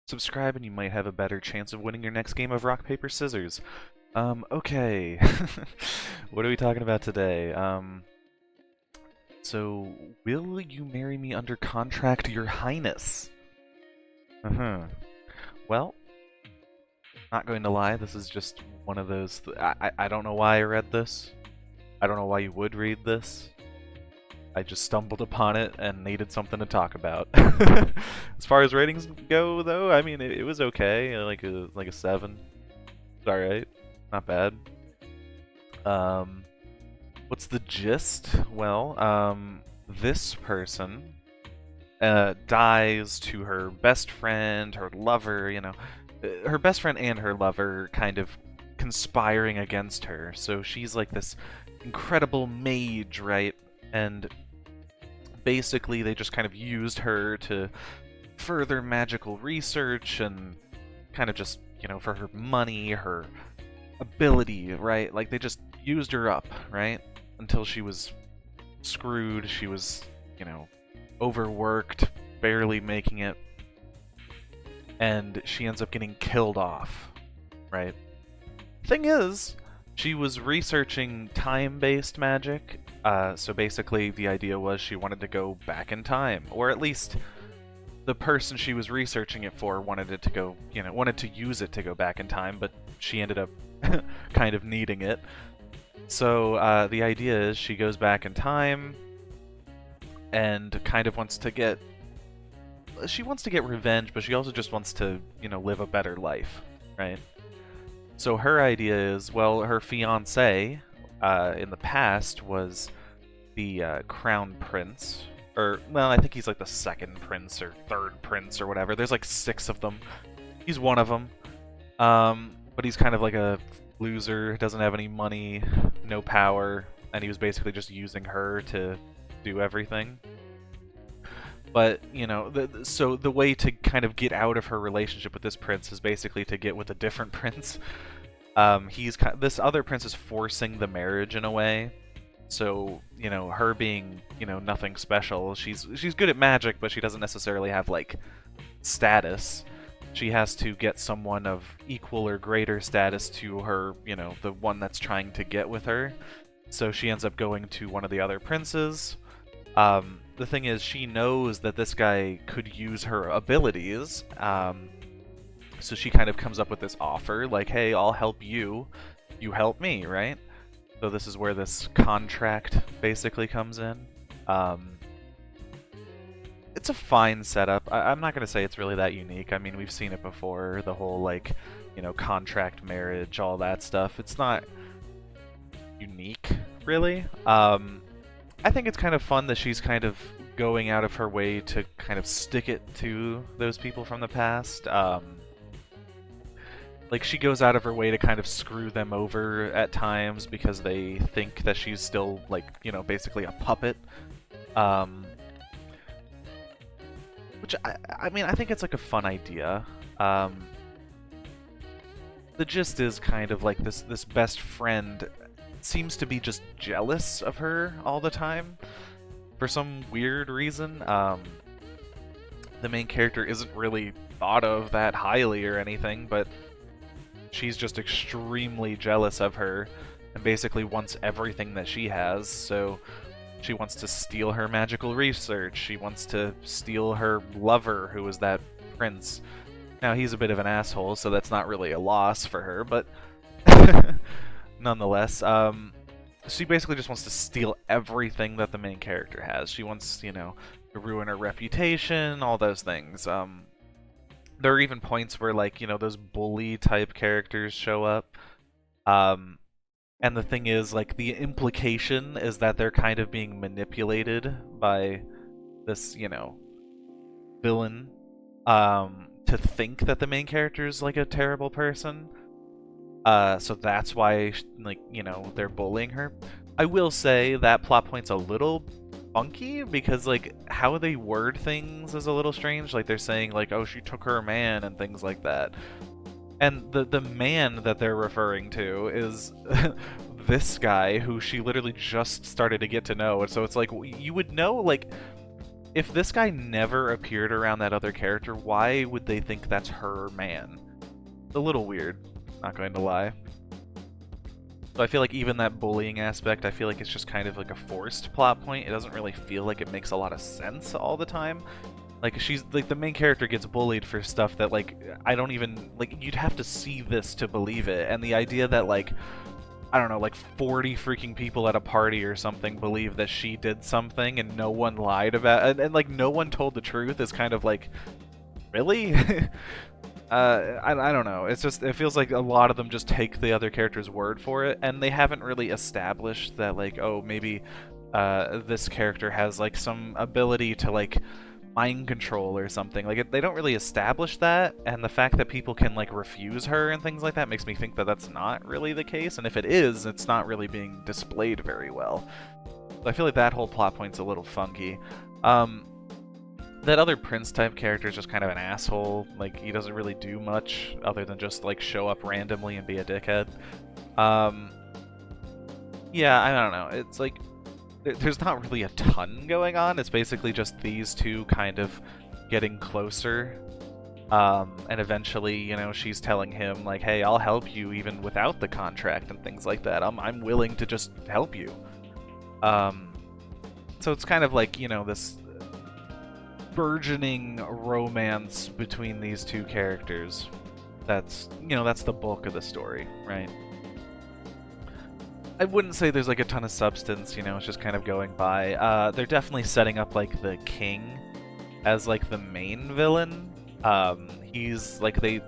Subscribe and you might have a better chance of winning your next game of rock, paper, scissors. Okay. What are we talking about today? So, will you marry me under contract, Your Highness? Uh-huh. Well, not going to lie, this is just one of those... I don't know why I read this. I don't know why you would read this. I just stumbled upon it and needed something to talk about. As far as ratings go, though, I mean, it was okay. Like a 7. It's alright. Not bad. What's the gist? Well, this person dies to her best friend, her lover, her best friend and her lover kind of conspiring against her. So she's like this incredible mage, right? And basically they just kind of used her to further magical research and kind of just, for her money, her ability, right? Like they just used her up, right? Until she was screwed, she was, overworked, barely making it, and she ends up getting killed off, right? Thing is, she was researching time-based magic, so basically the idea was she wanted to go back in time, or at least the person she was researching it for wanted it to go, wanted to use it to go back in time, but she ended up kind of needing it. So the idea is she goes back in time and kind of wants to get... She wants to get revenge, but she also just wants to, live a better life, right? So her idea is, well, her fiancé in the past was the crown prince, or, well, I think he's like the second prince or third prince or whatever. There's like 6 of them. He's one of them. But he's kind of like a loser, doesn't have any money, no power, and he was basically just using her to do everything. But, so the way to kind of get out of her relationship with this prince is basically to get with a different prince. This other prince is forcing the marriage in a way. So, her being, nothing special, she's good at magic, but she doesn't necessarily have, like, status. She has to get someone of equal or greater status to her, the one that's trying to get with her. So she ends up going to one of the other princes. The thing is, she knows that this guy could use her abilities, so she kind of comes up with this offer, like, hey, I'll help you, you help me, right? So this is where this contract basically comes in. It's a fine setup. I'm not going to say it's really that unique. I mean, we've seen it before, the whole, like, contract marriage, all that stuff. It's not unique, really. I think it's kind of fun that she's kind of going out of her way to kind of stick it to those people from the past. Like, she goes out of her way to kind of screw them over at times because they think that she's still, like, basically a puppet. Which, I mean, I think it's, like, a fun idea. The gist is kind of like this best friend seems to be just jealous of her all the time for some weird reason. The main character isn't really thought of that highly or anything, but she's just extremely jealous of her and basically wants everything that she has. So she wants to steal her magical research. She wants to steal her lover, who is that prince. Now, he's a bit of an asshole, so that's not really a loss for her, but nonetheless, she basically just wants to steal everything that the main character has. She wants, to ruin her reputation, all those things. There are even points where, like, those bully-type characters show up. And the thing is, like, the implication is that they're kind of being manipulated by this, villain, to think that the main character is, like, a terrible person. So that's why, like, they're bullying her. I will say that plot point's a little funky because, like, how they word things is a little strange. Like, they're saying, like, oh, she took her man and things like that. And the man that they're referring to is this guy who she literally just started to get to know. And so it's like, you would know, like, if this guy never appeared around that other character, why would they think that's her man? It's a little weird, not going to lie. So I feel like even that bullying aspect, I feel like it's just kind of like a forced plot point. It doesn't really feel like it makes a lot of sense all the time. Like, she's like, the main character gets bullied for stuff that, like, I don't even, like, you'd have to see this to believe it. And the idea that, like, I don't know, like 40 freaking people at a party or something believe that she did something and no one lied about it, and like no one told the truth is kind of like, really? I don't know. It's just, it feels like a lot of them just take the other character's word for it, and they haven't really established that, like, oh, maybe this character has like some ability to like mind control or something. Like, they don't really establish that, and the fact that people can like refuse her and things like that makes me think that that's not really the case, and if it is, it's not really being displayed very well. So I feel like that whole plot point's a little funky. That other prince type character is just kind of an asshole. Like, he doesn't really do much other than just like show up randomly and be a dickhead. Yeah, I don't know. It's like, there's not really a ton going on. It's basically just these two kind of getting closer. And eventually, you know, she's telling him, like, hey, I'll help you even without the contract and things like that. I'm willing to just help you. So it's kind of like, you know, this burgeoning romance between these two characters. That's, you know, that's the bulk of the story, right? I wouldn't say there's like a ton of substance, you know, it's just kind of going by. They're definitely setting up like the king as like the main villain. He's like, they,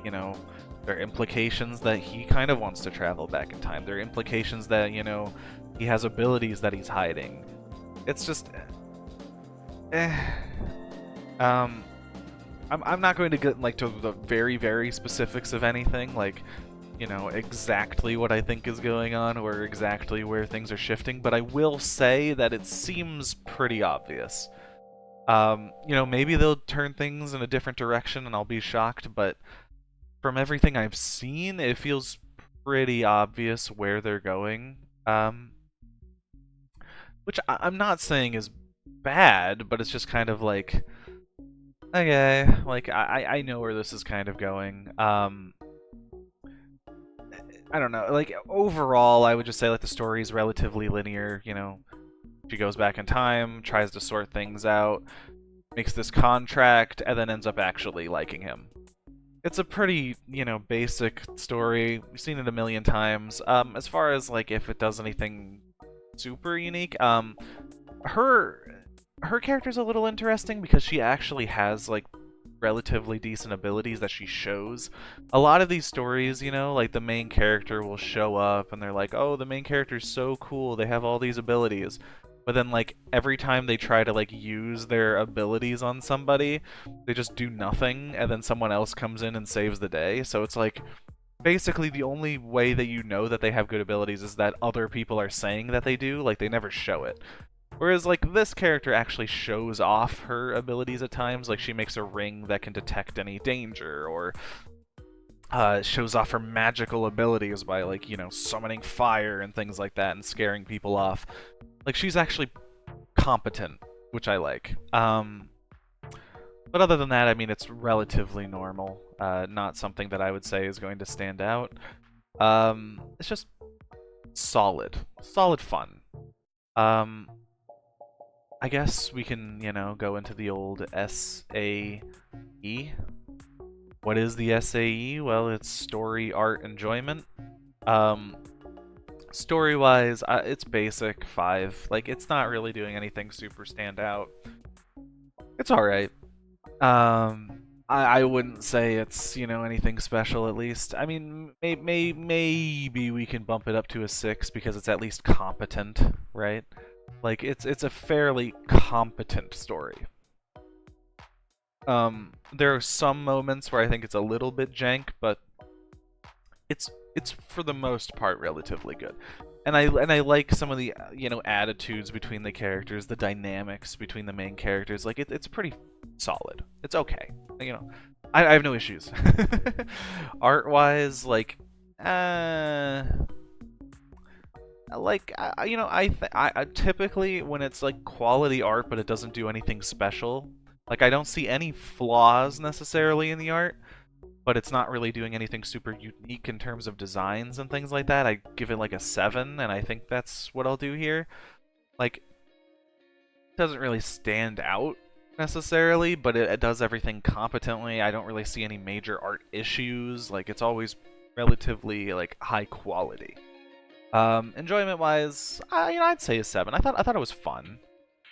you know, there are implications that he kind of wants to travel back in time. There are implications that, you know, he has abilities that he's hiding. It's just, I'm not going to get like to the very, very specifics of anything, like, you know, exactly what I think is going on or exactly where things are shifting, but I will say that it seems pretty obvious. You know, maybe they'll turn things in a different direction and I'll be shocked, but from everything I've seen, it feels pretty obvious where they're going. Which I'm not saying is bad, but it's just kind of like, okay, like, I know where this is kind of going. I don't know, like, overall, I would just say, like, the story is relatively linear, you know. She goes back in time, tries to sort things out, makes this contract, and then ends up actually liking him. It's a pretty, you know, basic story. We've seen it a million times. As far as, like, if it does anything super unique, her character's a little interesting because she actually has, like, relatively decent abilities that she shows. A lot of these stories, you know, like the main character will show up and they're like, oh, the main character's so cool, they have all these abilities. But then, like, every time they try to, like, use their abilities on somebody, they just do nothing, and then someone else comes in and saves the day. So it's like, basically the only way that you know that they have good abilities is that other people are saying that they do, like, they never show it. Whereas, like, this character actually shows off her abilities at times, like she makes a ring that can detect any danger, or shows off her magical abilities by, like, you know, summoning fire and things like that and scaring people off. Like, she's actually competent, which I like. But other than that, I mean, it's relatively normal. Not something that I would say is going to stand out. It's just solid. Solid fun. I guess we can, you know, go into the old SAE. What is the SAE? Well, it's story, art, enjoyment. Story-wise, it's basic 5. Like, it's not really doing anything super stand out. It's alright. I wouldn't say it's, you know, anything special, at least. I mean, maybe we can bump it up to a 6 because it's at least competent, right? Like, it's a fairly competent story. There are some moments where I think it's a little bit jank, but it's for the most part relatively good. And I like some of the, you know, attitudes between the characters, the dynamics between the main characters. Like, it's pretty solid. It's okay. You know, I have no issues. Art-wise, like, like I typically when it's like quality art but it doesn't do anything special, like I don't see any flaws necessarily in the art, but it's not really doing anything super unique in terms of designs and things like that. I give it like a 7, and I think that's what I'll do here. Like, it doesn't really stand out necessarily, but it does everything competently. I don't really see any major art issues. Like, it's always relatively like high quality. Enjoyment wise, I'd say a 7. I thought it was fun.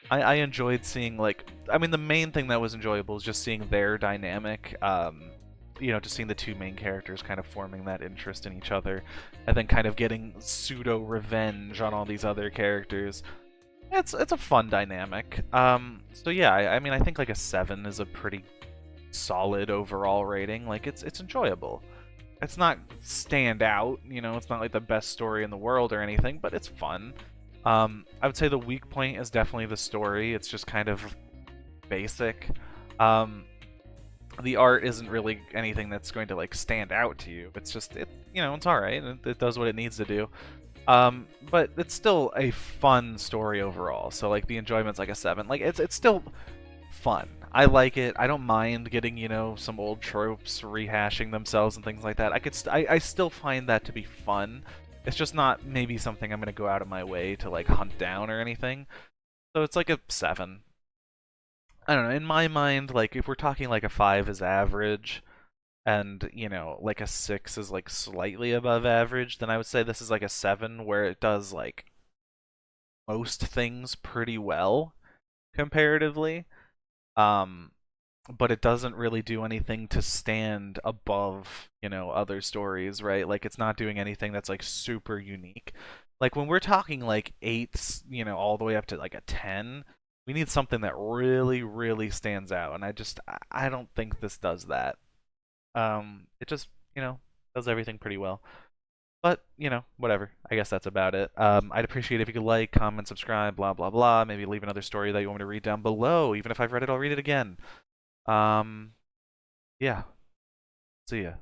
I enjoyed seeing like I mean the main thing that was enjoyable is just seeing their dynamic. Just seeing the two main characters kind of forming that interest in each other, and then kind of getting pseudo revenge on all these other characters. It's a fun dynamic. So yeah, I mean I think like a 7 is a pretty solid overall rating. Like it's enjoyable. It's not stand out, it's not like the best story in the world or anything, but it's fun. I would say the weak point is definitely the story. It's just kind of basic. The art isn't really anything that's going to like stand out to you. It's just it's all right. It does what it needs to do. But it's still a fun story overall. So like the enjoyment's like a 7. Like it's still fun. I like it. I don't mind getting some old tropes rehashing themselves and things like that. I still find that to be fun. It's just not maybe something I'm gonna go out of my way to like hunt down or anything. So it's like a 7. I don't know. In my mind, like if we're talking like a 5 is average, and like a 6 is like slightly above average, then I would say this is like a 7 where it does like most things pretty well comparatively. Um, but it doesn't really do anything to stand above, other stories, right? Like it's not doing anything that's like super unique. Like when we're talking like 8s, all the way up to like a 10, we need something that really, really stands out. And I don't think this does that. It just, does everything pretty well. But, whatever. I guess that's about it. I'd appreciate if you could like, comment, subscribe, blah, blah, blah. Maybe leave another story that you want me to read down below. Even if I've read it, I'll read it again. Yeah. See ya.